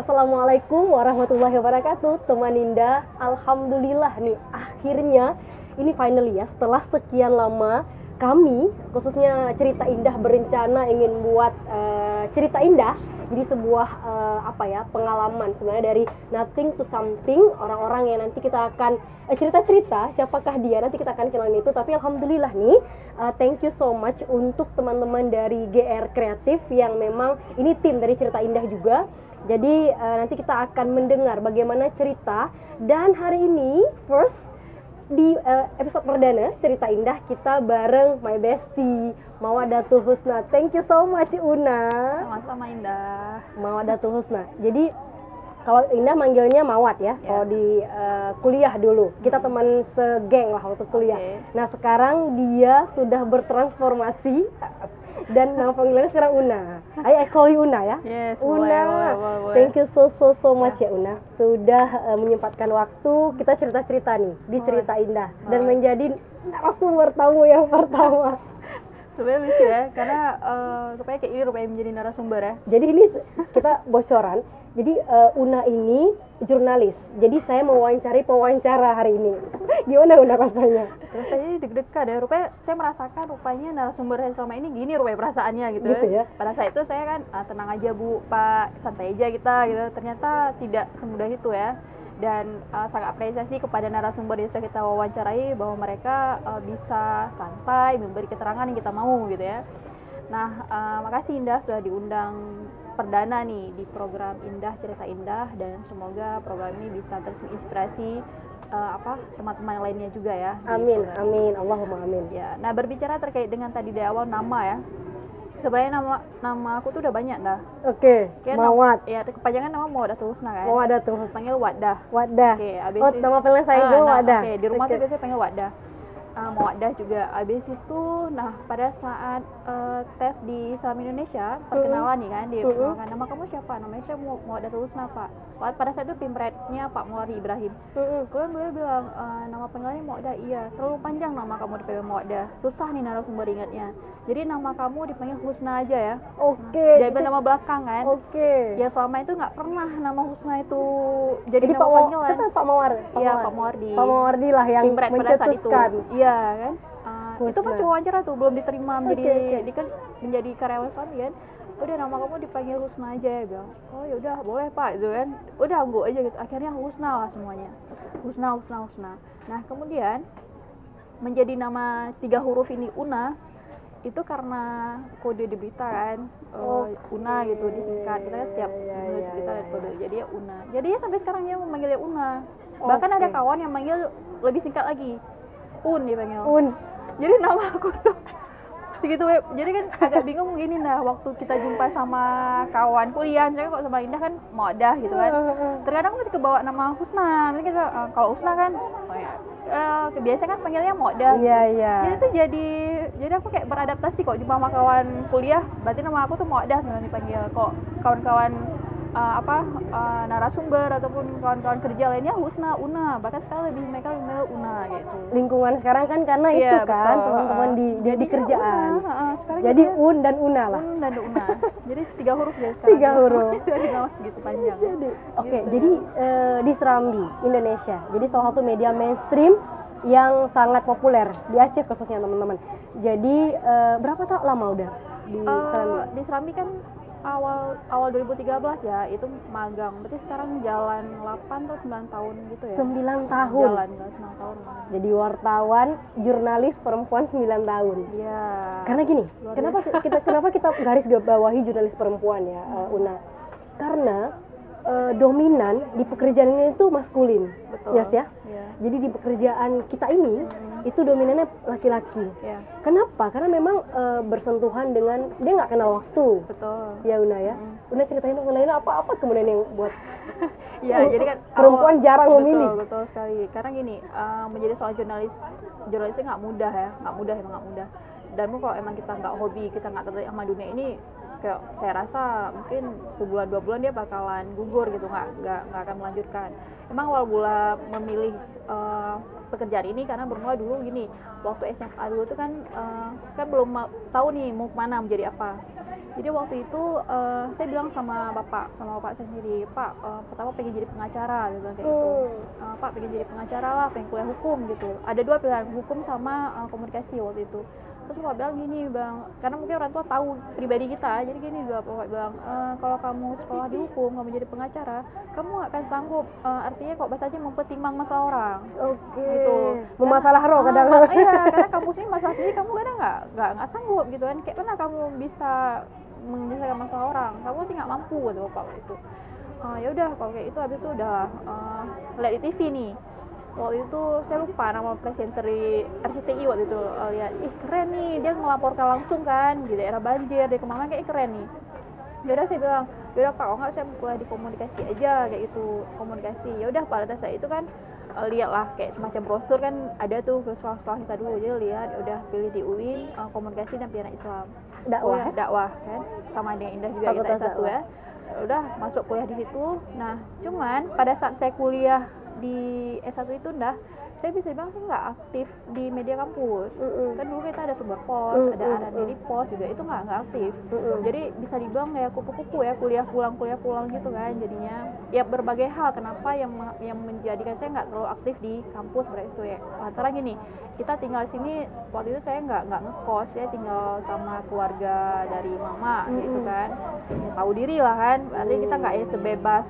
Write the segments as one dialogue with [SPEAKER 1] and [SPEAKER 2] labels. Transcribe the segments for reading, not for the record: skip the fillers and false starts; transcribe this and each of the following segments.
[SPEAKER 1] Assalamualaikum warahmatullahi wabarakatuh, teman Indah. Alhamdulillah nih, akhirnya ini finally ya, setelah sekian lama kami, khususnya Cerita Indah, berencana ingin buat cerita indah. Jadi sebuah pengalaman sebenarnya dari nothing to something, orang-orang yang nanti kita akan cerita-cerita siapakah dia, nanti kita akan kenalin itu. Tapi alhamdulillah nih, thank you so much untuk teman-teman dari GR Kreatif yang memang ini tim dari Cerita Indah juga. Jadi nanti kita akan mendengar bagaimana cerita, dan hari ini first di episode perdana Cerita Indah kita bareng my bestie Mawadatul Husna. Thank you so much Una.
[SPEAKER 2] Sama-sama Indah.
[SPEAKER 1] Mawadatul Husna. Jadi kalau Indah manggilnya Mawad ya. Kalau di kuliah dulu kita teman segeng lah waktu kuliah. Nah sekarang dia sudah bertransformasi dan nama panggilannya sekarang Una. I call you Una ya.
[SPEAKER 2] Yes,
[SPEAKER 1] Una.
[SPEAKER 2] boleh.
[SPEAKER 1] Thank you so much ya Una. Sudah menyempatkan waktu kita cerita-cerita nih di Cerita Indah dan menjadi narasumber tamu yang pertama.
[SPEAKER 2] Sebenarnya lucu ya, karena rupanya kayak ini rupanya menjadi narasumber ya.
[SPEAKER 1] Jadi ini kita bocoran. Jadi Una ini jurnalis. Jadi saya mewawancari pewawancara hari ini. Gimana Una rasanya?
[SPEAKER 2] Rasanya deg-degan ya. Rupanya saya merasakan rupanya narasumber saya selama ini gini rupanya perasaannya gitu
[SPEAKER 1] ya.
[SPEAKER 2] Pada saat itu saya kan tenang aja Bu, Pak, santai aja kita gitu. Ternyata tidak semudah itu ya. Dan sangat apresiasi kepada narasumber yang kita wawancarai bahwa mereka bisa santai memberi keterangan yang kita mau gitu ya. Nah, makasih Indah sudah diundang perdana nih di program Indah Cerita Indah, dan semoga program ini bisa terus menginspirasi teman-teman lainnya juga ya.
[SPEAKER 1] Amin, amin, Allahumma amin.
[SPEAKER 2] Ya, nah berbicara terkait dengan tadi di awal nama ya. Sebenarnya nama aku tuh udah banyak dah.
[SPEAKER 1] Oke. Mawad.
[SPEAKER 2] Ya, kepanjangan nama Mawadatul Husna kan.
[SPEAKER 1] Mawadatul Husna.
[SPEAKER 2] Panggil Wadah.
[SPEAKER 1] Wadah.
[SPEAKER 2] Oke,
[SPEAKER 1] nama panggilan saya juga Wadah.
[SPEAKER 2] Oke, di rumah tuh biasanya panggil Wadah. Mawaddah juga. Abis itu, nah pada saat tes di Salam Indonesia, perkenalan nih kan, dia perkenalkan, nama kamu siapa? Namanya saya Mawadatul Husna Pak. Pada saat itu pimretnya Pak Muari Ibrahim. Kemudian beliau bilang, nama panggilannya Mawaddah. Iya, terlalu panjang nama kamu dipanggil Mawaddah. Susah nih narasumber ingatnya. Jadi nama kamu dipanggil Husna aja ya.
[SPEAKER 1] Oke.
[SPEAKER 2] Dari nama belakang kan.
[SPEAKER 1] Oke.
[SPEAKER 2] Ya selama itu nggak pernah nama Husna itu jadi nama
[SPEAKER 1] Pak
[SPEAKER 2] panggilan.
[SPEAKER 1] Siapa Pak Mawar?
[SPEAKER 2] Iya, Pak Muardi.
[SPEAKER 1] Pak Muardi lah yang mencetuskan.
[SPEAKER 2] Iya kan. Itu masih wawancara tuh, belum diterima menjadi karyawan Slami kan. Udah nama kamu dipanggil Husna aja ya, bilang. Oh ya udah boleh Pak gitu kan. Udah anggu aja gitu. Akhirnya Husna lah semuanya. Husna. Nah, kemudian menjadi nama 3 huruf ini Una itu karena kode di berita kan. Una gitu disingkat. Kita kan setiap nulis berita ada kode. Jadi ya Una. Jadi ya sampai sekarang dia memanggilnya Una. Bahkan ada kawan yang manggil lebih singkat lagi. Dipanggil. Jadi nama aku tuh segitu jadi kan agak bingung gini. Nah, waktu kita jumpa sama kawan kuliah misalnya kok sama Indah kan Mawadadah gitu kan, terkadang masih kebawa nama Husna. Nanti kita kalau Husna kan kebiasaan kan panggilnya Mawadadah.
[SPEAKER 1] Iya.
[SPEAKER 2] Jadi aku kayak beradaptasi kok jumpa sama kawan kuliah, berarti nama aku tuh Mawadadah sebenarnya dipanggil. Kok kawan-kawan narasumber ataupun kawan-kawan kerja lainnya Husna, Una, bahkan sekarang mereka lebih Una gitu.
[SPEAKER 1] Lingkungan sekarang kan karena itu kan teman-teman di kerjaan. Jadi dan Una lah.
[SPEAKER 2] Dan Una. Jadi 3 huruf ya sekarang.
[SPEAKER 1] 3 huruf.
[SPEAKER 2] Jadi nama segitu panjang.
[SPEAKER 1] Jadi di Serambi, Indonesia. Jadi salah satu media mainstream yang sangat populer di Aceh khususnya teman-teman. Jadi berapa tahun lama udah di Serambi?
[SPEAKER 2] Di Serambi kan awal 2013 ya, itu magang. Berarti sekarang jalan 8 atau 9 tahun gitu ya.
[SPEAKER 1] 9 tahun.
[SPEAKER 2] Jalan 9 tahun.
[SPEAKER 1] Jadi wartawan, jurnalis perempuan 9 tahun.
[SPEAKER 2] Iya.
[SPEAKER 1] Karena gini, kenapa kita garis bawahi jurnalis perempuan ya, Una? Karena dominan di pekerjaan ini itu maskulin.
[SPEAKER 2] Betul.
[SPEAKER 1] Yes ya?
[SPEAKER 2] Yeah.
[SPEAKER 1] Jadi di pekerjaan kita ini itu dominannya laki-laki.
[SPEAKER 2] Yeah.
[SPEAKER 1] Kenapa? Karena memang bersentuhan dengan dia nggak kenal waktu.
[SPEAKER 2] Betul.
[SPEAKER 1] Ya Una ya. Una ceritain mengenai apa kemudian yang buat
[SPEAKER 2] jadi kan
[SPEAKER 1] perempuan jarang memilih.
[SPEAKER 2] Betul sekali. Karena gini, menjadi seorang jurnalisnya nggak mudah ya, emang nggak mudah. Dan kalau emang kita nggak hobi, kita nggak tertarik sama dunia ini, kayak saya rasa mungkin sebulan 2 bulan dia bakalan gugur gitu, nggak akan melanjutkan. Emang awal mula memilih pekerjaan ini karena bermula dulu gini, waktu SMA dulu tuh kan belum tahu nih mau kemana, menjadi apa. Jadi waktu itu saya bilang sama bapak saya sendiri, Pak, pertama pengen jadi pengacara gitu kayak gitu. Pak pengen jadi pengacara lah, pengen kuliah hukum gitu. Ada dua pilihan, hukum sama komunikasi waktu itu. Terus bapak bilang gini, Bang, karena mungkin orang tua tahu pribadi kita, jadi gini bapak bilang, kalau kamu sekolah di hukum, kamu jadi pengacara, kamu gak akan sanggup, artinya kok bahasanya mempertimbang masalah orang. Gitu.
[SPEAKER 1] Memasalah roh kadang.
[SPEAKER 2] Iya, karena kamu sendiri masalah sendiri kamu kadang nggak sanggup gitu kan. Kayak mana kamu bisa menyelesaikan masalah orang, kamu tidak mampu gitu bapak itu. Ya udah kalau kayak itu habis itu udah lihat di TV nih. Waktu itu saya lupa nama presenter di RCTI waktu itu, lihat ih keren nih, dia ngelaporkan langsung kan di daerah banjir, di kemana kayak keren nih. Yaudah saya bilang, yaudah Pak, kalau nggak saya kuliah di komunikasi aja kayak gitu, komunikasi. Ya udah pada saat itu kan lihat lah kayak semacam brosur kan ada tuh ke sekolah-sekolah kita dulu, jadi lihat udah pilih di UIN komunikasi dan pidana Islam. Dakwah kan sama dengan Indah juga kita S1 ya. Udah masuk kuliah di situ. Nah, cuman pada saat saya kuliah di S1 itu saya bisa bilang sih nggak aktif di media kampus. Kan dulu kita ada Sumber Pos, ada Arani di Pos juga, itu nggak aktif. Jadi bisa dibilang kayak kupu-kupu ya, kuliah pulang gitu kan. Jadinya ya berbagai hal kenapa yang menjadikan saya nggak terlalu aktif di kampus berarti ya. Lantaran gini, kita tinggal di sini waktu itu saya nggak ngekos, saya tinggal sama keluarga dari mama gitu kan. Ya, tahu diri lah kan, artinya kita nggak ya sebebas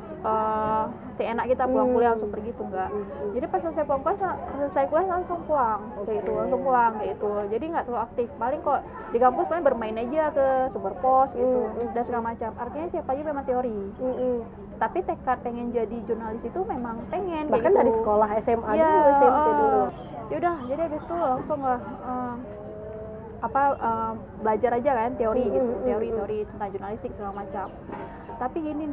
[SPEAKER 2] seenak kita pulang kuliah langsung pergi tuh enggak. Jadi pas selesai kuliah langsung pulang kayak itu, jadi nggak terlalu aktif. Paling kok di kampus paling bermain aja ke Sumber Pos gitu dan segala macam. Artinya siapa aja memang teori. Tapi tekad pengen jadi jurnalis itu memang pengen
[SPEAKER 1] bahkan
[SPEAKER 2] gitu.
[SPEAKER 1] Dari sekolah SMA
[SPEAKER 2] ya,
[SPEAKER 1] dulu, SMP dulu.
[SPEAKER 2] Yaudah, jadi habis itu langsung lah belajar aja kan teori gitu, teori tentang jurnalistik segala macam. Tapi gini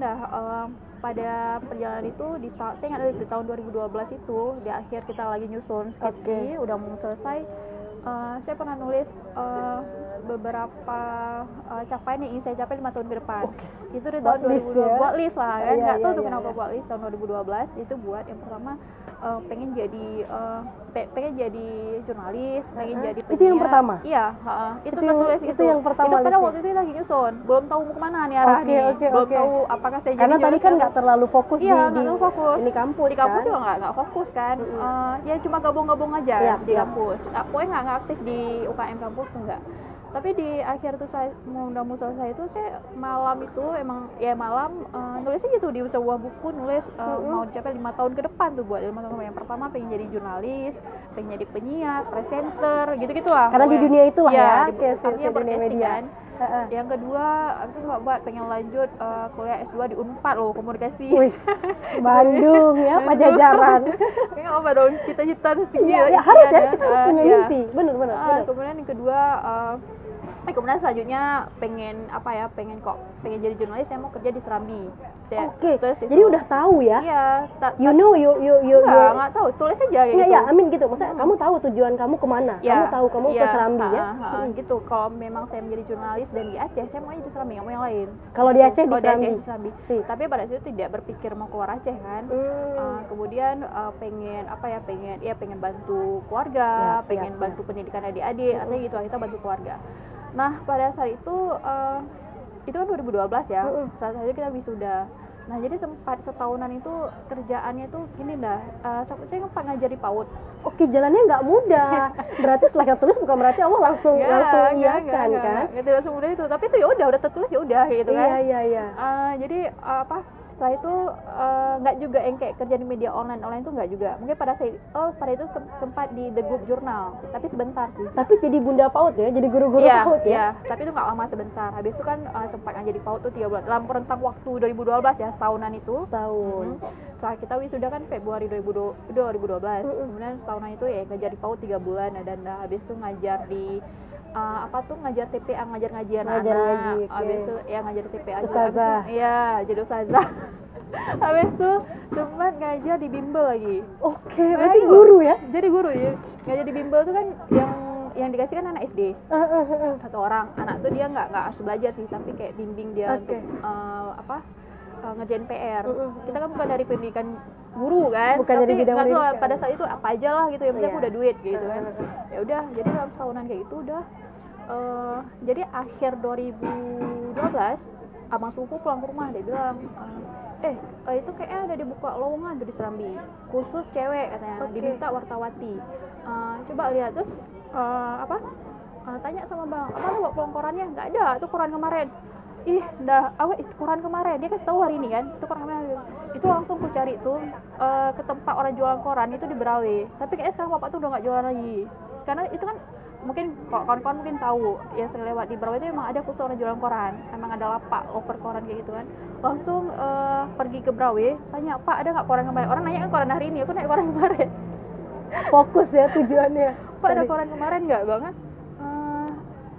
[SPEAKER 2] pada perjalanan itu saya ingat di tahun 2012 itu di akhir kita lagi nyusun skripsi, udah mau selesai, saya pernah nulis beberapa capaian yang ingin saya capai 5 tahun ke depan. Itu di tahun 2012 buat list lah kan, nggak tahu tuh kenapa buat list tahun 2012 itu buat yang pertama pengen jadi jurnalis, pengen jadi penyiar.
[SPEAKER 1] Itu yang pertama?
[SPEAKER 2] Iya, itu kan tulis
[SPEAKER 1] itu yang pertama.
[SPEAKER 2] Itu pada waktu itu lagi nyusun, belum tahu mau kemana nih arahnya, belum tahu apakah saya
[SPEAKER 1] karena
[SPEAKER 2] jadi
[SPEAKER 1] tadi kan nggak terlalu fokus di
[SPEAKER 2] fokus.
[SPEAKER 1] Ini kampus
[SPEAKER 2] di kampus
[SPEAKER 1] kan?
[SPEAKER 2] juga nggak fokus kan, ya cuma gabung-gabung aja di kampus. Pokoknya nggak aktif di UKM kampus tuh nggak. Tapi di akhir tuh saya udah mau selesai itu, saya malam itu emang ya malam nulisnya gitu di sebuah buku, nulis mau dicapai 5 tahun ke depan tuh buat 5 tahun. Yang pertama pengen jadi jurnalis, pengen jadi penyiar, presenter, gitu-gitulah.
[SPEAKER 1] Karena di dunia itulah ya,
[SPEAKER 2] artinya berkesting kan. Yang kedua, abis itu buat pengen lanjut kuliah S2 di Unpad loh, komunikasi.
[SPEAKER 1] Wis, Bandung ya, Pajajaran.
[SPEAKER 2] Kayaknya apa dong, cita-cita tinggi
[SPEAKER 1] ya harus ya, kita harus punya mimpi. Bener.
[SPEAKER 2] Kemudian yang kedua, kemudian selanjutnya pengen jadi jurnalis, saya mau kerja di Serambi.
[SPEAKER 1] Jadi udah tahu ya?
[SPEAKER 2] Iya.
[SPEAKER 1] Nggak
[SPEAKER 2] tahu, tulis aja gitu.
[SPEAKER 1] Iya, amin gitu. Maksudnya kamu tahu tujuan kamu kemana? Kamu tahu kamu ke Serambi ya?
[SPEAKER 2] Gitu. Kalau memang saya menjadi jurnalis dan di Aceh, saya maunya di Serambi, nggak mau yang lain.
[SPEAKER 1] Kalau di Aceh di Serambi.
[SPEAKER 2] Tapi pada saat itu tidak berpikir mau keluar Aceh kan. Kemudian pengen bantu keluarga, pengen bantu pendidikan adik-adik, artinya gitu kita bantu keluarga. Nah pada saat itu kan 2012 ya, saat itu kita wisuda. Nah jadi sempat setahunan itu kerjaannya tuh gini saya sempat ngajari PAUD.
[SPEAKER 1] Oke, jalannya nggak mudah. Berarti setelah tulis bukan berarti Allah langsung iya kan?
[SPEAKER 2] Tidak semudah itu. Tapi itu ya udah tertulis ya udah gitu kan.
[SPEAKER 1] Iya.
[SPEAKER 2] Jadi setelah itu nggak juga yang kayak kerja di media online itu nggak juga. Mungkin pada itu sempat di The Group Journal, tapi sebentar sih.
[SPEAKER 1] Tapi jadi bunda PAUD ya, jadi guru-guru PAUD ya?
[SPEAKER 2] Iya, tapi itu nggak lama, sebentar. Habis itu kan sempat ngajar di PAUD tuh 3 bulan dalam rentang waktu 2012 ya, setahunan itu.
[SPEAKER 1] Setahun.
[SPEAKER 2] Setelah kita wisuda kan Februari 2012. Kemudian setahunan itu ya ngajar di PAUD 3 bulan dan habis itu ngajar di ngajar TPA, ngajar ngajian anak. Habis itu ya ngajar TPA
[SPEAKER 1] ustazah.
[SPEAKER 2] Iya, jadi ustazah. Habis itu sempat ngajar di bimbel lagi.
[SPEAKER 1] Oke, berarti guru ya?
[SPEAKER 2] Jadi guru ya. Ngajar di bimbel itu kan yang dikasih kan anak SD. Satu orang. Anak tuh dia nggak asal belajar sih, tapi kayak bimbing dia untuk ngerjain PR. Kita kan bukan dari pendidikan guru kan,
[SPEAKER 1] bukan dari bidang pendidikan.
[SPEAKER 2] Pada saat itu apa aja lah gitu, yang penting udah duit gitu kan. Ya udah, jadi dalam setahunan kayak gitu udah. Jadi akhir 2012 2012 abang sepupu pulang ke rumah, dia bilang itu kayaknya ada dibuka lowongan tuh di Serambi khusus cewek katanya, diminta wartawati. Coba lihat, terus tanya sama bang, apa bawa pulang korannya? Nggak ada, itu koran kemarin. Itu koran kemarin, dia kasih tahu hari ini kan, itu koran kemarin. Itu langsung ku cari tuh ke tempat orang jualan koran itu di Berawe, tapi kayaknya sekarang bapak tuh udah nggak jualan lagi, karena itu kan mungkin kawan-kawan mungkin tahu ya, sering lewat di Berawe itu emang ada khusus orang jualan koran, emang ada lapak loper koran kayak gitu kan. Langsung pergi ke Berawe, tanya, Pak ada nggak koran kemarin? Orang nanya kan koran hari ini, aku naik koran kemarin.
[SPEAKER 1] Fokus ya tujuannya.
[SPEAKER 2] Pak ada koran kemarin nggak banget?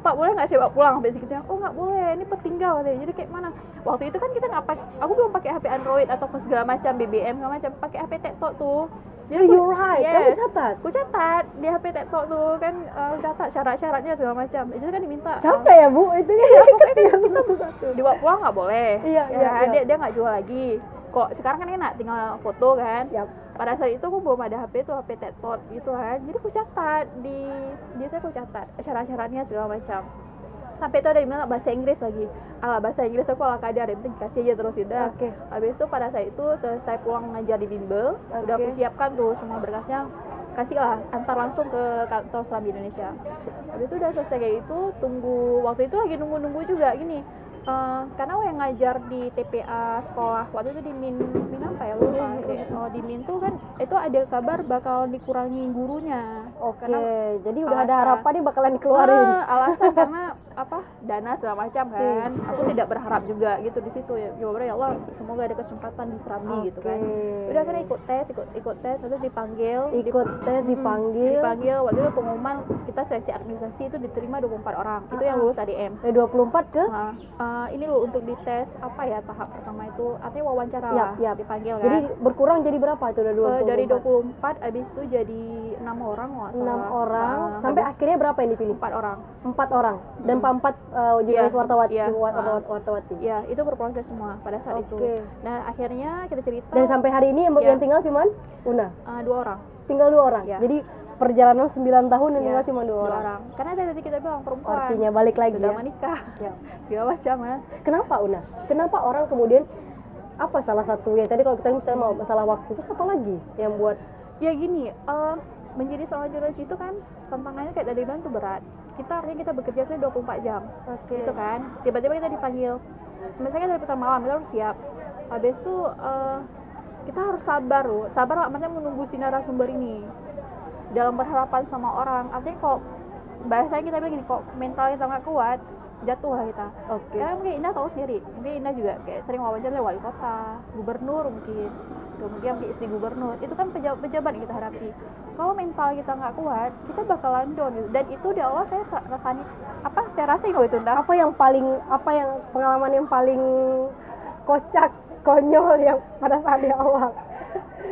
[SPEAKER 2] Pak boleh nggak saya bawa pulang sampai segitu? Oh nggak boleh, ini petinggal katanya. Jadi kayak mana? Waktu itu kan kita nggak pakai, aku belum pakai HP Android atau segala macam, BBM segala macam, pakai HP Tektok tuh.
[SPEAKER 1] Jadi you're right, kamu catat?
[SPEAKER 2] Aku catat di HP Tektok tuh kan, catat syarat-syaratnya segala macam. Itu kan diminta.
[SPEAKER 1] Capek ya Bu, itu kan ketinggalan satu-satu.
[SPEAKER 2] Dibawa pulang nggak boleh.
[SPEAKER 1] Iya.
[SPEAKER 2] Dia nggak jual lagi. Kok sekarang kan enak, tinggal foto kan.
[SPEAKER 1] Yap.
[SPEAKER 2] Pada saat itu aku belum ada HP tuh, HP Tektok gitu kan. Jadi aku catat biasanya aku catat syarat-syaratnya segala macam. Sampai itu ada dibilang bahasa Inggris lagi. Bahasa Inggris aku ala kadar, yang penting kasih aja terus udah. Habis itu pada saat itu selesai pulang ngajar di bimbel, udah aku siapkan tuh semua berkasnya, kasih lah, antar langsung ke kantor Serambi Indonesia. Habis itu udah selesai kayak itu, tunggu, waktu itu lagi nunggu juga gini. Karena aku yang ngajar di TPA sekolah waktu itu di Min apa ya lupa. Di Min tuh kan itu ada kabar bakal dikurangi gurunya.
[SPEAKER 1] Jadi udah ada harapan nih bakalan dikeluarin.
[SPEAKER 2] Alasan karena dana segala macam kan. Aku tidak berharap juga gitu di situ ya. Ya Allah, semoga ada kesempatan di Serambi gitu kan. Udah kan ikut tes terus dipanggil. Dipanggil. Waktu itu pengumuman kita seleksi administrasi itu diterima 24 orang. Itu yang lulus ADM.
[SPEAKER 1] 24 ke?
[SPEAKER 2] Ini loh untuk dites tahap pertama itu artinya wawancara lah, dipanggil kan.
[SPEAKER 1] Jadi berkurang jadi berapa itu udah 24?
[SPEAKER 2] Dari 24 abis itu jadi 6 orang
[SPEAKER 1] 6 orang sampai akhirnya berapa yang dipilih?
[SPEAKER 2] 4 orang.
[SPEAKER 1] 4 orang dan 4 jurnalis wartawati.
[SPEAKER 2] Ya, itu berproses semua pada saat itu. Nah, akhirnya kita cerita.
[SPEAKER 1] Dan sampai hari ini yang tinggal cuman Una?
[SPEAKER 2] 2 orang.
[SPEAKER 1] Tinggal 2 orang. Jadi perjalanan 9 tahun yang tinggal cuma 2 orang.
[SPEAKER 2] Karena tadi kita bilang perempuan.
[SPEAKER 1] Artinya balik lagi
[SPEAKER 2] sudah menikah. Segala macam ya.
[SPEAKER 1] Kenapa Una? Kenapa orang kemudian salah satu ya tadi kalau kita misalnya mau masalah waktu itu apa lagi yang buat
[SPEAKER 2] ya gini, menjadi seorang jurnalis itu kan tantangannya kayak tadi bilang tuh berat. Artinya kita bekerja tuh 24 jam. Gitu kan. Tiba-tiba kita dipanggil. Misalnya dari putar malam kita harus siap. Habis itu kita harus sabar loh. Sabar lah maksudnya menunggu si narasumber ini. Dalam berhadapan sama orang, artinya kok bahasanya kita bilang gini, kok mental kita nggak kuat, jatuh lah kita. Karena mungkin Indah tahu sendiri, mungkin Indah juga kayak sering wawancara wali kota, gubernur mungkin, kemudian istri gubernur, itu kan pejabat yang kita hadapi. Kalau mental kita nggak kuat, kita bakalan down gitu. Dan itu di awal saya rasa itu Indah.
[SPEAKER 1] Apa yang pengalaman yang paling kocak, konyol yang pada saat di awal?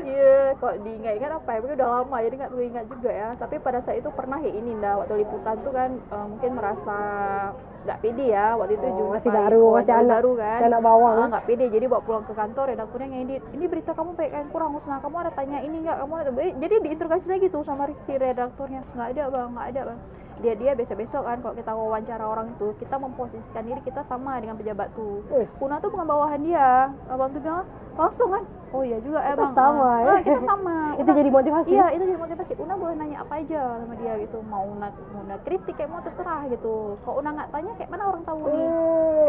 [SPEAKER 2] Iya, kok diingat-ingat tapi udah lama jadi nggak perlu ingat juga ya. Tapi pada saat itu pernah waktu liputan tuh kan mungkin merasa nggak pede ya waktu itu juga
[SPEAKER 1] masih baru kan, anak bawang
[SPEAKER 2] nggak pede, jadi bawa pulang ke kantor redakturnya ngedit, ini berita kamu kayak kurang Husna, kamu ada tanya ini nggak, kamu ada, jadi diinterogasi lagi tuh sama si redakturnya, nggak ada bang. Dia besok kan kalau kita wawancara orang itu kita memposisikan diri kita sama dengan pejabat tuh. Una tuh bukan bawahan dia, abang tuh bilang langsung kan, oh iya juga
[SPEAKER 1] kita sama ya.
[SPEAKER 2] Kita sama.
[SPEAKER 1] Itu jadi motivasi.
[SPEAKER 2] Iya, itu jadi motivasi. Una boleh nanya apa aja sama dia gitu, mau Una kritik kayak mau terserah gitu. Kalau Una nggak tanya kayak mana orang tahu nih.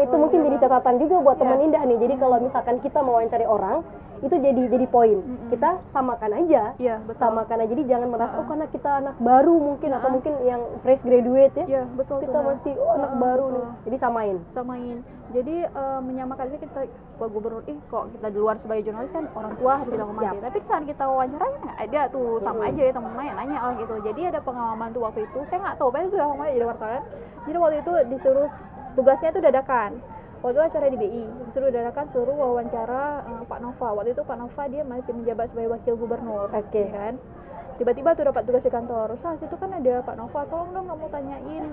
[SPEAKER 1] Itu mungkin jadi catatan juga buat teman Indah nih. Jadi kalau misalkan kita mau wawancari orang itu jadi poin. Kita samakan aja.
[SPEAKER 2] Iya, betul.
[SPEAKER 1] Samakan aja. Jadi jangan merasa karena kita anak baru mungkin atau mungkin yang fresh graduate ya.
[SPEAKER 2] Iya, betul.
[SPEAKER 1] Kita masih anak baru nih. Jadi samain. Jadi menyamakan ini kita Pak Gubernur kok kita di luar sebagai jurnalis kan orang tua harus kita hormati. Tapi saat kita wawancara nggak ada tuh sama aja ya temen nanya lah gitu. Jadi ada pengalaman tuh waktu itu saya nggak tahu, padahal sudah lama jadi wartawan. Jadi waktu itu disuruh tugasnya tuh dadakan. Waktu itu acara di BI, disuruh dadakan suruh wawancara Pak Nova. Waktu itu Pak Nova dia masih menjabat sebagai wakil gubernur, kan. Tiba-tiba tuh dapat tugas di kantor. Terus itu kan ada Pak Nova, tolong dong kamu tanyain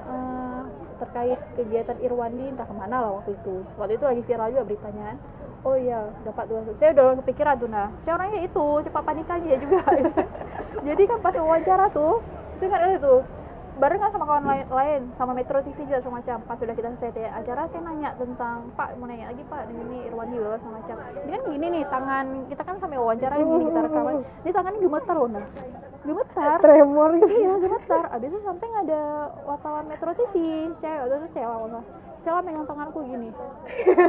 [SPEAKER 1] terkait kegiatan Irwandi entah kemana lah waktu itu. Waktu itu lagi viral juga beritanya kan. Oh iya, dapat tugas. Saya udah kepikiran tuh saya orangnya cepat panik aja juga. Jadi kan pas wawancara tuh, itu kan ada tuh
[SPEAKER 2] barengan sama kawan lain sama Metro TV juga semacam. Pas sudah kita selesai acara, saya nanya tentang Pak, mau nanya lagi Pak, ini Irwandi loh semacam. Ini kan gini nih, tangan kita kan sampai wawancara gini, kita rekaman, ini tangannya gemetar loh, nah gemetar,
[SPEAKER 1] tremor gitu.
[SPEAKER 2] iya gemetar. Abis itu sampai nggak ada wartawan Metro TV cewek, itu Sela megang tanganku gini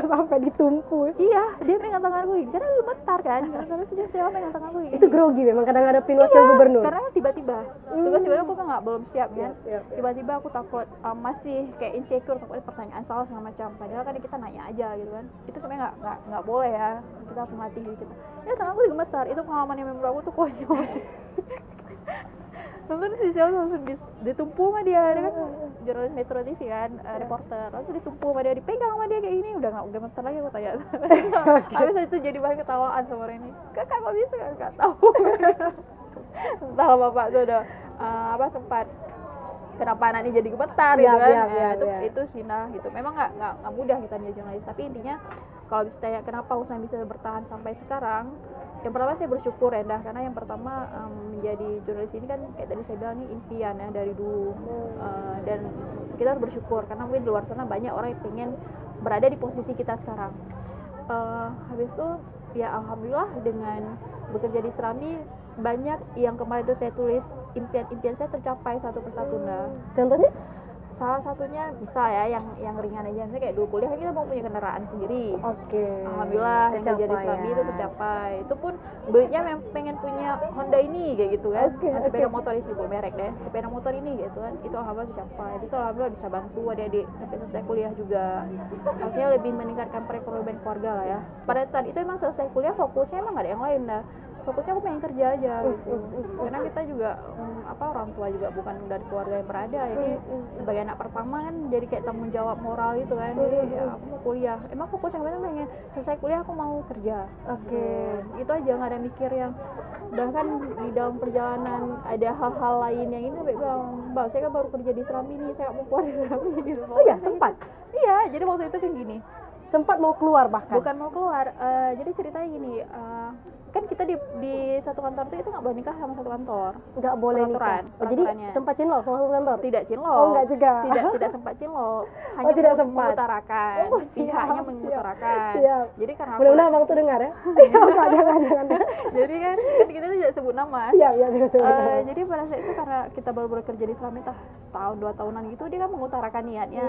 [SPEAKER 1] Sampai ditumpu.
[SPEAKER 2] iya, dia megang tanganku gini karena gemetar kan, terus dia Sela megang tanganku gini.
[SPEAKER 1] Itu grogi memang kadang ngadepin wakil gubernur.
[SPEAKER 2] Karena tiba-tiba tiba-tiba aku kan nggak belum siap kan.
[SPEAKER 1] Yap.
[SPEAKER 2] Tiba-tiba aku takut masih kayak insecure, takut ada pertanyaan salah segala macam. Padahal kan kita nanya aja gitu kan. Itu sebenarnya nggak boleh ya. Kita harus melatih gitu. Ya tanganku gemetar. Itu pengalaman yang member aku tuh konyol. Lalu si Sel langsung ditumpu sama dia kan jurnalis Metro TV kan, reporter. Langsung ditumpu sama dia, dipegang sama dia kayak ini, udah nggak gemetar lagi aku tanya. Habis itu jadi bahan ketawaan sama orang ini. Kakak kok bisa nggak tahu. Entah bapak tuh udah sempat kenapa anak ini jadi gemetar gitu kan. Itu Sina gitu. Memang nggak mudah kita jadi jurnalis, tapi intinya kalau bisa tanya kenapa Husna bisa bertahan sampai sekarang, yang pertama saya bersyukur ya dah, karena yang pertama menjadi jurnalis ini kan kayak tadi saya bilang ini impian ya dari dulu. Dan kita harus bersyukur karena mungkin di luar sana banyak orang yang pengen berada di posisi kita sekarang. Habis itu ya alhamdulillah dengan bekerja di Serambi, banyak yang kemarin itu saya tulis impian-impian saya tercapai satu persatu.
[SPEAKER 1] Contohnya?
[SPEAKER 2] Salah satunya bisa ya yang ringan aja, misalnya kayak dulu kuliah kita mau punya kendaraan sendiri.
[SPEAKER 1] Oke.
[SPEAKER 2] Alhamdulillah yang kerja di Serambi itu tercapai. Itu pun belinya pengen punya Honda ini kayak gitu kan. Sepeda motor ini sebut merek deh. Sepeda motor ini gitu kan. Itu alhamdulillah tercapai. Bisa alhamdulillah bisa bantu adik-adik sampai selesai kuliah juga. Akhirnya lebih meningkatkan perekonomian keluarga lah ya. Pada saat itu emang selesai kuliah fokusnya emang gak ada yang lain dah. Fokusnya aku pengen kerja aja gitu. Karena kita juga orang tua juga bukan dari keluarga yang berada, jadi sebagai anak pertama kan jadi kayak tanggung jawab moral gitu kan. Jadi ya aku mau kuliah, emang fokus yang pengen selesai kuliah aku mau kerja. Itu aja, nggak ada mikir yang bahkan di dalam perjalanan ada hal-hal lain yang ini sampai bilang, Mbak saya kan baru kerja di Serambi nih, saya mau keluar di Serambi gitu.
[SPEAKER 1] Oh ya sempat?
[SPEAKER 2] Iya, jadi waktu itu kan gini,
[SPEAKER 1] sempat mau keluar bahkan?
[SPEAKER 2] Bukan mau keluar, jadi ceritanya gini, kan kita di satu kantor itu nggak boleh nikah sama satu kantor.
[SPEAKER 1] Nggak boleh nikah. Jadi sempat cinlok sama satu kantor?
[SPEAKER 2] Tidak cinlok.
[SPEAKER 1] Oh nggak juga.
[SPEAKER 2] Tidak sempat cinlok. Hanya
[SPEAKER 1] tidak sempat
[SPEAKER 2] mengutarakan. Pihaknya mengutarakan.
[SPEAKER 1] Siap.
[SPEAKER 2] Jadi karena
[SPEAKER 1] mudah-mudahan abang tuh dengar ya. jangan.
[SPEAKER 2] Jadi kan kita tuh tidak sebut nama.
[SPEAKER 1] Iya tidak sebut nama.
[SPEAKER 2] Jadi pada saat itu karena kita baru bekerja di Serambi tahun 2 tahunan gitu, dia kan mengutarakan niatnya.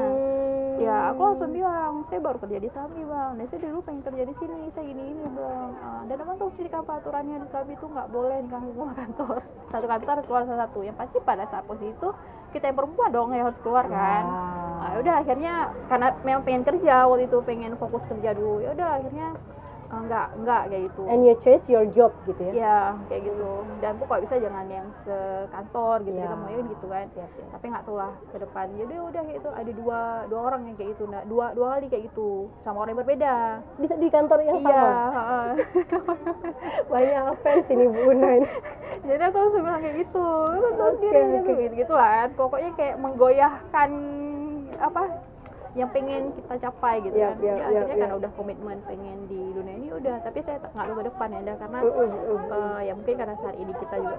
[SPEAKER 2] Ya aku langsung bilang, saya baru kerja di Serambi bang. Saya dulu pengen kerja di sini, saya ini bang. Dan emang tahu sendiri apa aturannya di Serambi itu nggak boleh nikah sama kantor. Satu kantor harus keluar salah satu. Yang pasti pada saat posisi itu kita yang perempuan dong yang harus keluar kan. Udah akhirnya karena memang pengen kerja waktu itu, pengen fokus kerja dulu. Ya udah akhirnya enggak kayak gitu.
[SPEAKER 1] And you choose your job gitu ya?
[SPEAKER 2] Ya kayak gitu. Dan pokoknya bisa jangan yang sekantor gitu, kita mau gitu kan. Tapi nggak tahu lah ke depan. Jadi udah kayak gitu, ada dua orang yang kayak gitu, dua kali kayak gitu sama orang yang berbeda.
[SPEAKER 1] Bisa di kantor yang sama?
[SPEAKER 2] Iya.
[SPEAKER 1] Banyak fans ini Bu Una ini.
[SPEAKER 2] Jadi aku langsung bilang kayak gitu, terus gitu lah. Pokoknya kayak menggoyahkan yang pengen kita capai gitu kan. Akhirnya karena udah komitmen pengen di dunia ini udah, tapi saya nggak tahu ke depan ya dah, karena ya mungkin karena saat ini kita juga,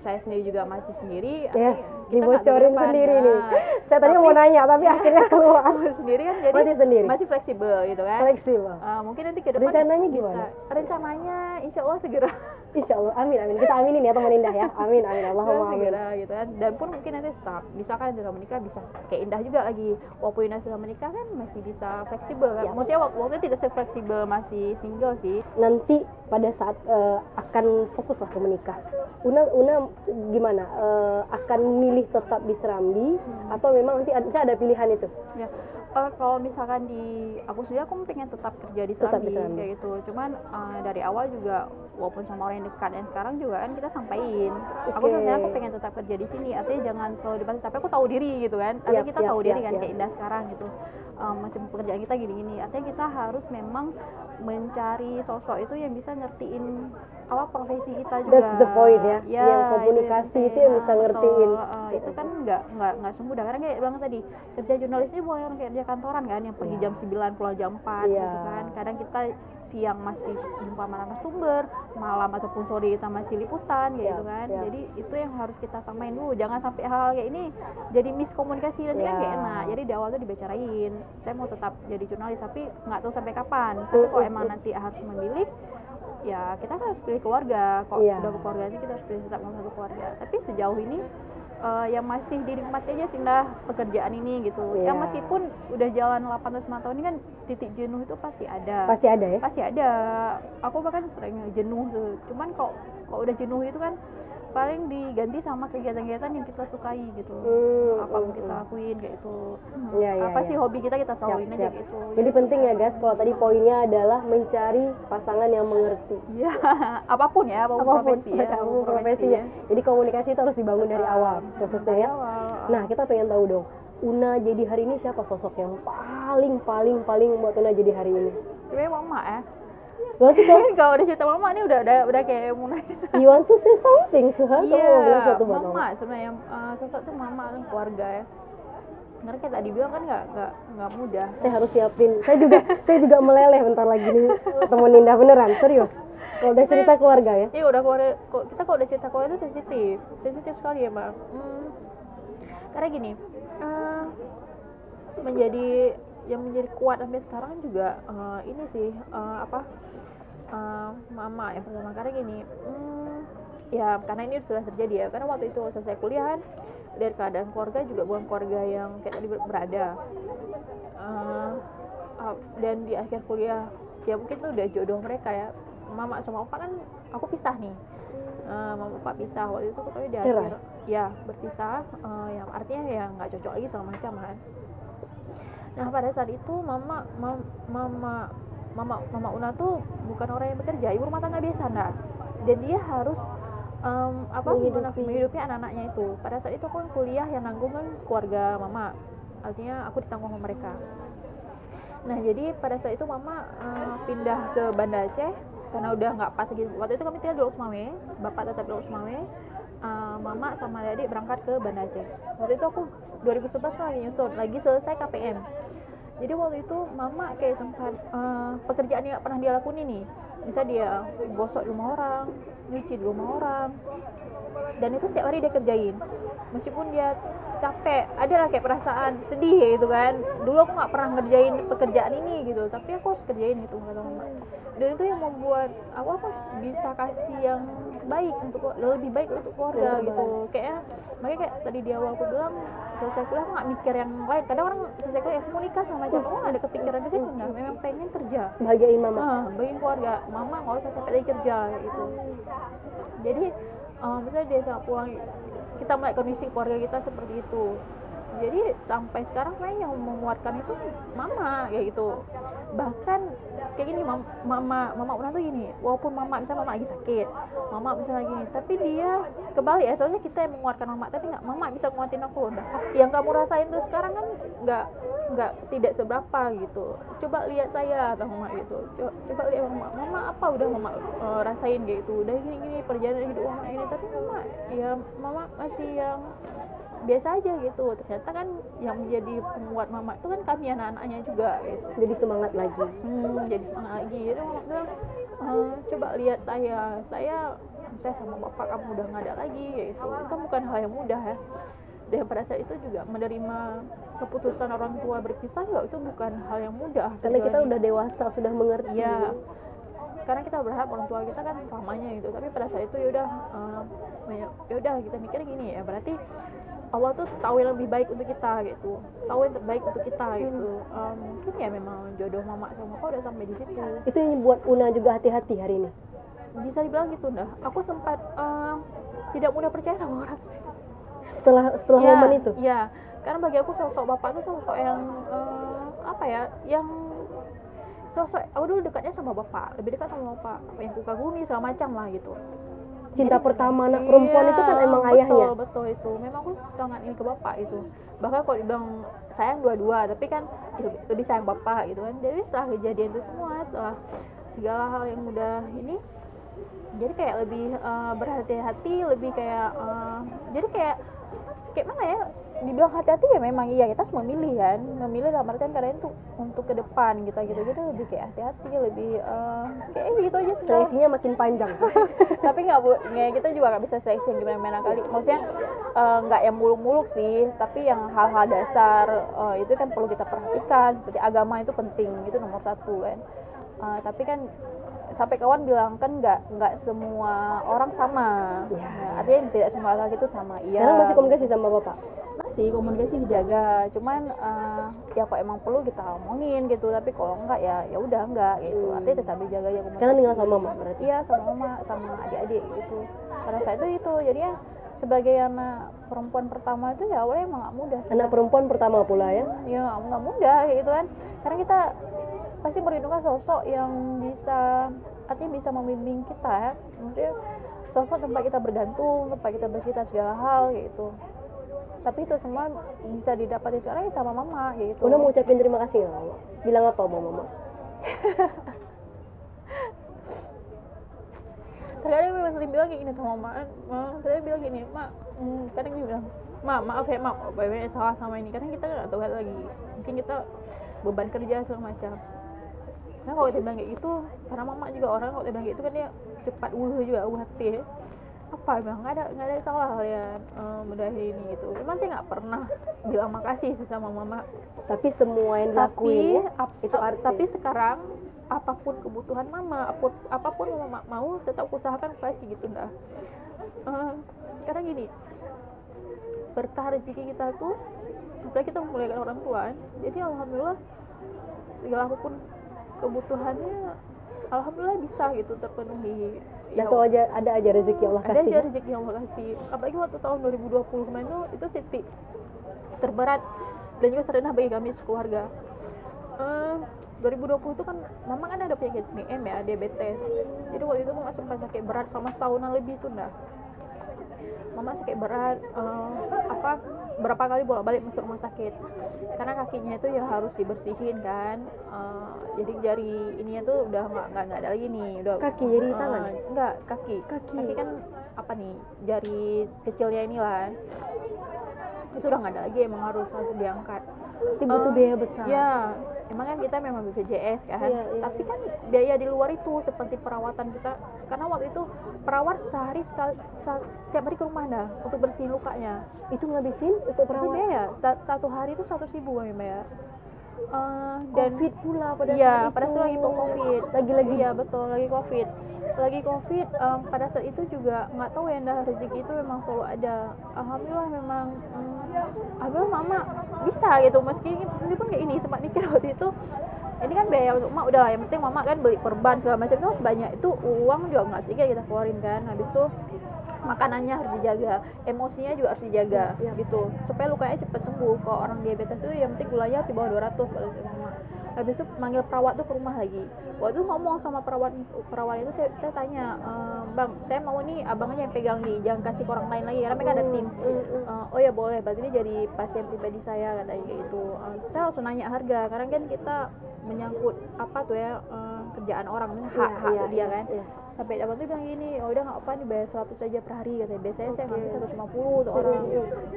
[SPEAKER 2] saya sendiri juga masih sendiri.
[SPEAKER 1] Dibocorin sendiri nih. Saya tadi mau nanya tapi akhirnya keluar.
[SPEAKER 2] Sendiri kan, jadi
[SPEAKER 1] masih sendiri,
[SPEAKER 2] masih fleksibel gitu kan.
[SPEAKER 1] Fleksibel.
[SPEAKER 2] Mungkin nanti ke depan
[SPEAKER 1] rencananya gimana?
[SPEAKER 2] Rencananya insya Allah segera.
[SPEAKER 1] Insya Allah, amin. Kita aminin ya teman Indah ya. Amin. Allahumma amin.
[SPEAKER 2] Gitu kan. Dan pun mungkin nanti setelah misalkan sudah menikah bisa kayak Indah juga lagi. Walaupun Indah sudah menikah kan masih bisa fleksibel kan. Maksudnya waktu tidak se-fleksibel masih single sih.
[SPEAKER 1] Nanti pada saat akan fokus lah ke menikah, Una gimana? Akan milih tetap di Serambi atau memang nanti ada pilihan itu?
[SPEAKER 2] Ya. Kalau misalkan aku sendiri aku pengen tetap kerja di Serambi kayak gitu. Cuman dari awal juga walaupun sama orang yang dekat yang sekarang juga kan kita sampaikan. Aku sebenarnya aku pengen tetap kerja di sini. Artinya jangan terlalu dibahas, tapi aku tahu diri gitu kan. Artinya kita tahu diri kan kayak Indah sekarang gitu. Masih pekerjaan kita gini-gini. Artinya kita harus memang mencari sosok itu yang bisa ngertiin profesi kita juga.
[SPEAKER 1] That's the point ya. Yang komunikasi itu yang bisa ngertiin.
[SPEAKER 2] Itu kan nggak semudah. Karena kayak bilang tadi, kerja jurnalis ini bukan orang kayak kerja kantoran kan, yang pergi jam 9 pulang jam 4 gitu kan. Kadang kita siang masih jumpa narasumber, malam ataupun sore kita masih liputan kayak gitu kan. Jadi itu yang harus kita samain dulu, jangan sampai hal-hal kayak ini jadi miskomunikasi nanti kan gak enak. Jadi di awal tuh dibicarain, saya mau tetap jadi jurnalis tapi nggak tahu sampai kapan. Tapi kalau emang nanti harus memilih, ya kita kan harus pilih keluarga. Kok udah keluarga nanti kita harus pilih tetap sama satu keluarga. Tapi sejauh ini yang masih dinikmati aja sih dah pekerjaan ini gitu. Ya meskipun udah jalan 8 atau 9 tahun ini kan titik jenuh itu pasti ada.
[SPEAKER 1] Pasti ada ya?
[SPEAKER 2] Pasti ada. Aku bahkan sering jenuh tuh. Cuman kok udah jenuh itu kan paling diganti sama kegiatan-kegiatan yang kita sukai gitu. Apa yang kita lakuin kayak itu. Apa sih hobi kita selaluin aja gitu.
[SPEAKER 1] Jadi penting ya guys, kalau tadi poinnya adalah mencari pasangan yang mengerti.
[SPEAKER 2] Iya, apapun profesi ya.
[SPEAKER 1] Apapun profesinya. Jadi komunikasi itu harus dibangun dari awal khususnya ya. Nah, kita pengen tahu dong, Una jadi hari ini siapa sosok yang paling buat Una jadi hari ini?
[SPEAKER 2] Sebenarnya mama ya.
[SPEAKER 1] Kalau
[SPEAKER 2] udah cerita mama ini udah kayak mulai.
[SPEAKER 1] You want to say something to her?
[SPEAKER 2] Iya, mama sebenarnya sosok tuh mama dan keluarga ya. Karena kayak tadi bilang kan nggak mudah.
[SPEAKER 1] Saya harus siapin. Saya juga meleleh bentar lagi nih temen Indah beneran serius. Kalau udah cerita keluarga ya?
[SPEAKER 2] Iya udah keluarga. Kita kalau udah cerita keluarga itu sensitif sekali ya mbak. Karena gini, yang menjadi kuat sampai sekarang juga ini sih mama yang pertama. Karena gini, ya karena ini sudah terjadi ya. Karena waktu itu selesai kuliah kan, dari keadaan keluarga juga bukan keluarga yang kayak tadi berada, dan di akhir kuliah ya mungkin tuh udah jodoh mereka ya. Mama sama papa kan aku pisah nih, mama papa pisah waktu itu pokoknya di akhir ya berpisah, yang artinya ya nggak cocok lagi segala macam kan. Nah pada saat itu mama Una tuh bukan orang yang bekerja, ibu rumah tangga biasa enggak, dan dia harus menghidupi anak-anaknya itu. Pada saat itu aku kuliah, yang nanggung kan keluarga mama, artinya aku ditanggung sama mereka. Nah jadi pada saat itu mama pindah ke Banda Aceh karena udah nggak pas gitu. Waktu itu kami tinggal di Losmawe, bapak tetap di Losmawe, mama sama adik berangkat ke Banda Aceh. Waktu itu aku 2011 kan lagi nyusun, lagi selesai KPM. Jadi waktu itu mama kayak sempat pekerjaan yang nggak pernah dia lakuin nih. Bisa dia gosok di rumah orang, nyuci di rumah orang, dan itu setiap hari dia kerjain. Meskipun dia capek, adalah kayak perasaan sedih gitu kan. Dulu aku nggak pernah ngerjain pekerjaan ini gitu, tapi aku harus kerjain gitu kata mama. Dan itu yang membuat aku harus bisa kasih yang baik lebih baik untuk keluarga gitu. Kayaknya makanya kayak tadi di awal aku bilang, selesai kuliah aku nggak mikir yang lain. Kadang orang selesai kuliah aku mau nikah sama macam, aku nggak ada kepikiran ke situ. Nah memang pengen kerja,
[SPEAKER 1] bahagiain mama,
[SPEAKER 2] bagian keluarga mama, nggak usah sampai lagi kerja gitu. Jadi misalnya dia saat pulang, kita melihat kondisi keluarga kita seperti itu. Jadi sampai sekarang sebenarnya yang menguatkan itu mama kayak gitu. Bahkan kayak gini, mama Una tuh gini, walaupun mama lagi sakit, mama misalnya gini, tapi dia kebalik ya, soalnya kita yang menguatkan mama, tapi nggak, mama bisa nguatin aku. Nah, yang kamu rasain tuh sekarang kan nggak tidak seberapa gitu. Coba lihat saya atau mama gitu. Coba lihat mama apa udah mama rasain kayak gitu. Udah gini perjalanan hidup mama ini, tapi mama masih yang biasa aja gitu. Ternyata kan yang menjadi penguat mama itu kan kami anak-anaknya juga gitu.
[SPEAKER 1] Jadi semangat lagi.
[SPEAKER 2] Jadi semangat lagi. Jadi mama bilang, coba lihat saya sama bapak kamu udah nggak ada lagi gitu. Itu bukan hal yang mudah ya. Dan pada saat itu juga menerima keputusan orang tua berpisah juga itu bukan hal yang mudah.
[SPEAKER 1] Karena kita udah dewasa, sudah mengerti.
[SPEAKER 2] Ya. Karena kita berharap orang tua kita kan selamanya gitu. Tapi pada saat itu yaudah kita mikir gini ya, berarti Allah tuh tahu yang lebih baik untuk kita gitu, tahu yang terbaik untuk kita gitu. Mungkin ya memang jodoh mama sama papa udah sampai di situ.
[SPEAKER 1] Itu yang buat Una juga hati-hati hari ini.
[SPEAKER 2] Bisa dibilang gitu dah. Aku sempat tidak mudah percaya sama orang.
[SPEAKER 1] Setelah momen itu.
[SPEAKER 2] Iya. Karena bagi aku sosok bapak tuh sosok yang yang sosok aku dulu dekatnya sama bapak, lebih dekat sama bapak, yang aku kagumi segala macam lah gitu.
[SPEAKER 1] Cinta pertama anak perempuan itu kan emang ayahnya.
[SPEAKER 2] Betul itu. Memang aku sangat ini ke bapak itu. Bahkan kalau dibilang sayang dua-dua, tapi kan lebih sayang bapak gitu kan. Jadi setelah kejadian itu semua, setelah segala hal yang udah ini, jadi kayak lebih berhati-hati, lebih kayak jadi kayak mana ya, dibilang hati-hati ya memang iya, kita harus memilih kan, memilih dalam artian kadang itu untuk ke depan gitu lebih kayak hati-hati, lebih kayak gitu aja sih.
[SPEAKER 1] Seleksinya makin panjang.
[SPEAKER 2] Tapi nggak, kita juga nggak bisa seleksi yang gimana kali, maksudnya nggak yang muluk-muluk sih, tapi yang hal-hal dasar itu kan perlu kita perhatikan, seperti agama itu penting, itu nomor satu kan. Tapi kan sampai kawan bilang kan nggak semua orang sama, artinya tidak semua laki itu sama. Iya.
[SPEAKER 1] Sekarang masih komunikasi sama bapak?
[SPEAKER 2] Masih komunikasi dijaga, cuman ya kok emang perlu kita omongin gitu, tapi kalau enggak ya udah enggak gitu. Artinya tetap dijaga ya komunikasi.
[SPEAKER 1] Sekarang tinggal sama mama berarti?
[SPEAKER 2] Iya, sama mama, sama adik-adik gitu. Pada saat itu jadi ya sebagai anak perempuan pertama itu ya awalnya emang nggak mudah.
[SPEAKER 1] Anak perempuan pertama pula ya?
[SPEAKER 2] Ya nggak mudah gitu kan, karena kita pasti merindukan sosok yang bisa, artinya bisa membimbing kita ya, maksudnya sosok tempat kita bergantung, tempat kita bercerita segala hal gitu. Tapi itu semua bisa didapati sekarang ya sama mama gitu.
[SPEAKER 1] Una mau ucapin terima kasih nggak mama? Bilang apa mau mama?
[SPEAKER 2] Terkadang memang sering bilang kayak gini sama mama, saya bilang gini, mak, kadang dia bilang, mak maaf ya mak, banyak salah sama ini, kadang kita nggak tahu lagi, mungkin kita beban kerja segala macam. Nah kalau dia bilang kayak gitu, karena mama juga orang kalau dia bilang kayak gitu kan dia cepat juga hati ya. Apa bilang nggak ada salah kalian mendahi ini gitu. Memang saya nggak pernah bilang makasih sih sama mama.
[SPEAKER 1] Tapi semua yang dilakuin itu arti.
[SPEAKER 2] Tapi sekarang apapun kebutuhan mama, apapun mama mau, tetap usahakan kasih gitu dah. Kadang gini, berkah rezeki kita tuh, apalagi kita memuliakan orang tua, jadi alhamdulillah segala apapun kebutuhannya alhamdulillah bisa gitu terpenuhi.
[SPEAKER 1] Dan ada aja rezeki Allah kasih.
[SPEAKER 2] Ada aja rezeki yang Allah kasih. Apalagi waktu tahun 2020 kemarin itu titik terberat dan juga terendah bagi kami sekeluarga. 2020 itu kan mama kan ada penyakit DM ya, diabetes. Jadi waktu itu mama sempat sakit berat selama setahunan lebih tuh dah. Mama sakit berat, berapa kali bolak-balik masuk rumah sakit karena kakinya itu ya harus dibersihin kan. Jadi jari ininya tuh udah nggak ada lagi nih, udah
[SPEAKER 1] kaki, jari tangan
[SPEAKER 2] enggak, kaki kan apa nih, jari kecilnya inilah itu udah nggak ada lagi, emang harus diangkat.
[SPEAKER 1] Itu butuh biaya besar
[SPEAKER 2] ya, emang kan kita memang BPJS kan,
[SPEAKER 1] iya.
[SPEAKER 2] Tapi kan biaya di luar itu seperti perawatan kita, karena waktu itu perawat sehari setiap hari ke rumah dah untuk bersihin lukanya.
[SPEAKER 1] Itu ngabisin untuk perawat?
[SPEAKER 2] Itu biaya, satu hari itu 100.000 kami bayar. Dan
[SPEAKER 1] COVID pula pada
[SPEAKER 2] iya,
[SPEAKER 1] saat itu.
[SPEAKER 2] pada saat lagi COVID.
[SPEAKER 1] Lagi-lagi
[SPEAKER 2] iya betul, lagi COVID. Pada saat itu juga nggak tahu ya, dah rezeki itu memang selalu ada. Alhamdulillah memang alhamdulillah mama bisa gitu, meskipun kayak ini sempat mikir waktu itu, ini kan biaya untuk mak udah lah, yang penting mama kan beli perban segala macam itu sebanyak itu, uang juga nggak sedikit kita keluarin kan. Habis itu makanannya harus dijaga, emosinya juga harus dijaga gitu, supaya lukanya cepat sembuh. Kalau orang diabetes itu yang penting gulanya di bawah 200 pada mama. Habis itu manggil perawat tuh ke rumah lagi. Waktu ngomong sama perawat itu saya tanya, bang, saya mau nih abangnya yang pegang nih, jangan kasih ke orang lain lagi karena mereka ada tim. Oh ya boleh, berarti ini jadi pasien pribadi saya katanya kayak gitu. Saya langsung nanya harga, karena kan kita menyangkut apa tuh ya, kerjaan orang, hak dia kan. Sampai abang tuh bilang gini, oh udah nggak apa nih, bayar 100 saja per hari katanya. Biasanya saya ngambil 150 untuk orang.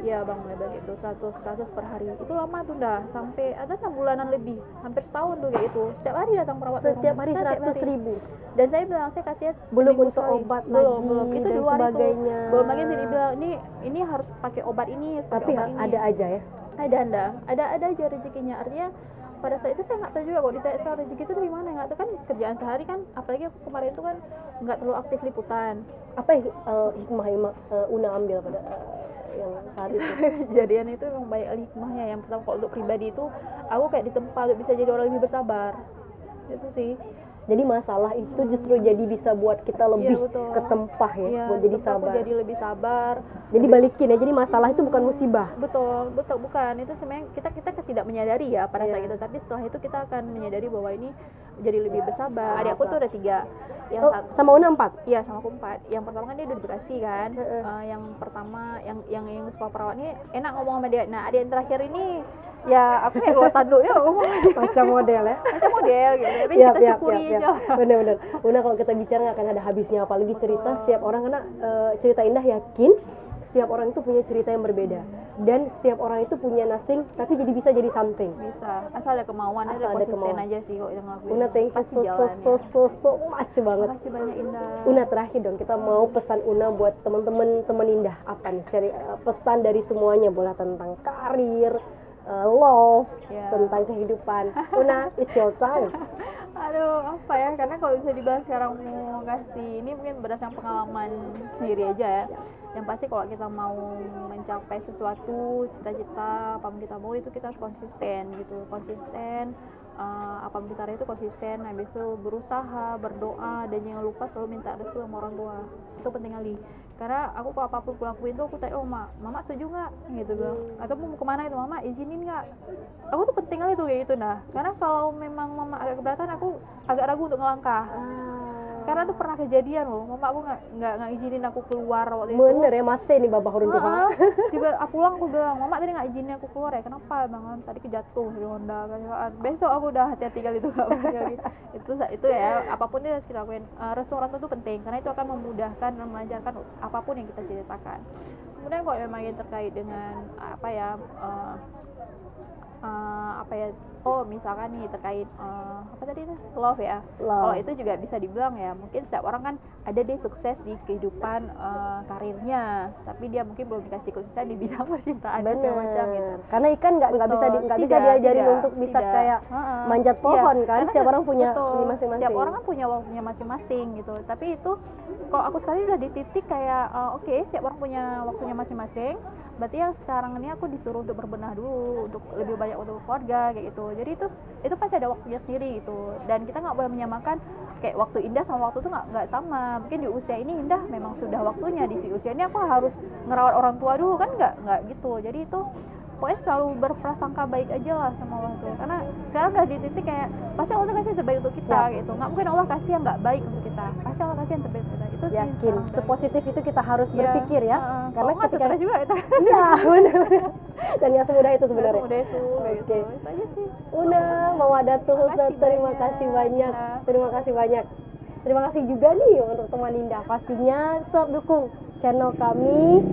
[SPEAKER 2] Iya bang, bilang gitu, 100 per hari. Itu lama tuh dah, sampai ada 6 bulanan lebih, hampir setahun tuh kayak itu. Setiap hari datang perawat.
[SPEAKER 1] Setiap hari 100.000.
[SPEAKER 2] Dan saya bilang, saya kasih
[SPEAKER 1] belum untuk obat
[SPEAKER 2] belum itu
[SPEAKER 1] dan
[SPEAKER 2] di luar
[SPEAKER 1] sebagainya.
[SPEAKER 2] Itu belum lagi dia bilang ini harus pakai obat ini.
[SPEAKER 1] Tapi
[SPEAKER 2] obat
[SPEAKER 1] ada
[SPEAKER 2] ini.
[SPEAKER 1] aja ya.
[SPEAKER 2] Ada aja rezekinya. Artinya pada saat itu saya nggak tahu juga kok ditanya sekarang rezeki itu dari mana, nggak tahu kan, kerjaan sehari kan, apalagi aku kemarin itu kan nggak terlalu aktif liputan.
[SPEAKER 1] Apa hikmah Una ambil pada yang saat itu?
[SPEAKER 2] Kejadian itu memang banyak hikmahnya. Yang pertama, kalau untuk pribadi itu aku kayak ditempa untuk bisa jadi orang lebih bersabar, itu sih.
[SPEAKER 1] Jadi masalah itu justru jadi bisa buat kita lebih ketempah ya, buat jadi sabar.
[SPEAKER 2] Jadi lebih sabar.
[SPEAKER 1] Jadi balikin ya, jadi masalah itu bukan musibah.
[SPEAKER 2] Betul bukan. Itu sebenarnya kita tidak menyadari ya pada saat itu, tapi setelah itu kita akan menyadari bahwa ini jadi lebih bersabar. Adik aku tuh ada 3. Yang
[SPEAKER 1] Oh, sama Una 4?
[SPEAKER 2] Iya, sama aku 4. Yang pertama kan dia udah di Bekasi kan. Yang pertama yang sekolah perawat ini enak ngomong sama dia. Nah, adik yang terakhir ini ya apa ya, kalau tanduk ya ngomong
[SPEAKER 1] Macam model ya.
[SPEAKER 2] macam model gitu. Tapi
[SPEAKER 1] Yap,
[SPEAKER 2] kita
[SPEAKER 1] yap,
[SPEAKER 2] syukuri
[SPEAKER 1] yap,
[SPEAKER 2] aja.
[SPEAKER 1] yap. Bener-bener. Una kalau kita bicara nggak akan ada habisnya, apalagi cerita setiap orang, karena cerita Indah yakin setiap orang itu punya cerita yang berbeda, dan setiap orang itu punya nothing tapi jadi bisa jadi something.
[SPEAKER 2] Bisa, asal ada kemauan,
[SPEAKER 1] Asal ada
[SPEAKER 2] konsisten
[SPEAKER 1] kemauan.
[SPEAKER 2] aja sih kok yang ngelakuin.
[SPEAKER 1] Una thank you
[SPEAKER 2] Pasti jalan ya.
[SPEAKER 1] so much banget.
[SPEAKER 2] Makasih banyak Indah.
[SPEAKER 1] Una, terakhir dong, kita mau pesan Una buat teman-teman Indah apa nih? Cari pesan dari semuanya, boleh tentang karir, love,
[SPEAKER 2] Ya.
[SPEAKER 1] tentang kehidupan. Una, it's your time.
[SPEAKER 2] Aduh, apa ya, karena kalau bisa dibahas sekarang mau kasih ini mungkin berdasarkan pengalaman sendiri aja ya. Yang pasti kalau kita mau mencapai sesuatu, cita-cita, apa yang kita mau, itu kita harus konsisten gitu. Konsisten, apa yang kita raih itu konsisten. Habis itu berusaha, berdoa, dan jangan lupa selalu minta restu sama orang tua. Itu penting kali. Karena aku kalau apapun aku lakuin tuh aku tanya, oh mama setuju nggak gitu bilang, atau mau kemana itu mama izinin nggak. Aku tuh penting kali tuh kayak gitu. Nah, karena kalau memang mama agak keberatan, aku agak ragu untuk ngelangkah. Karena tuh pernah kejadian loh, mama aku nggak izinin aku keluar waktu itu.
[SPEAKER 1] Bener ya, masih nih babah urun tuh.
[SPEAKER 2] Tiba aku pulang, aku bilang, mama tadi nggak izinin aku keluar ya, kenapa bang? Tadi kejatuh di Honda kan. Besok aku udah hati-hati kali itu nggak lagi. Itu ya, apapun itu harus kita lakuin. Restu orang tua itu penting, karena itu akan memudahkan dan melancarkan apapun yang kita ceritakan. Kemudian kok memang yang terkait dengan apa ya, oh misalkan nih terkait apa tadi itu, love ya. Kalau itu juga bisa dibilang ya, mungkin setiap orang kan ada dia sukses di kehidupan karirnya, tapi dia mungkin belum dikasih konsisten di bidang percintaan dan segala macam gitu.
[SPEAKER 1] Karena ikan nggak bisa diajarin untuk bisa kayak manjat pohon kan. Setiap orang punya ini masing-masing.
[SPEAKER 2] Setiap orang kan punya waktunya masing-masing gitu. Tapi itu kalau aku sekali udah di titik kayak oke, setiap orang punya waktunya masing-masing. Berarti yang sekarang ini aku disuruh untuk berbenah dulu, untuk lebih banyak untuk keluarga kayak gitu. Jadi itu pasti ada waktunya sendiri gitu. Dan kita nggak boleh menyamakan kayak waktu Indah sama waktu itu nggak sama. Mungkin di usia ini Indah memang sudah waktunya, di usia ini aku harus ngerawat orang tua dulu kan, nggak gitu. Jadi itu pokoknya selalu berprasangka baik aja lah sama Allah tuh, karena sekarang udah di titik kayak pasti Allah tuh kasih yang terbaik untuk kita gitu. Nggak mungkin Allah kasih yang nggak baik untuk kita, pasti Allah kasih yang terbaik untuk kita. Itu sih
[SPEAKER 1] yakin, sepositif itu kita harus berpikir ya.
[SPEAKER 2] Karena ketika juga kita
[SPEAKER 1] iya benar-benar, dan nggak semudah itu sebenarnya.
[SPEAKER 2] Semudah itu.
[SPEAKER 1] Oke.
[SPEAKER 2] Itu aja sih.
[SPEAKER 1] Una Mawadatul Husna, terima kasih banyak. Terima kasih banyak. Terima kasih juga nih untuk teman Indah. Pastinya tetap dukung channel kami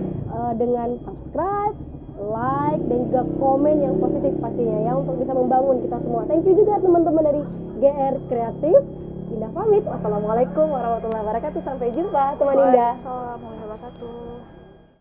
[SPEAKER 1] dengan subscribe, like, dan juga komen yang positif pastinya ya, untuk bisa membangun kita semua. Thank you juga teman-teman dari GR Kreatif. Indah pamit. Wassalamualaikum warahmatullahi wabarakatuh. Sampai jumpa teman Indah.
[SPEAKER 2] Waalaikumsalam warahmatullahi wabarakatuh.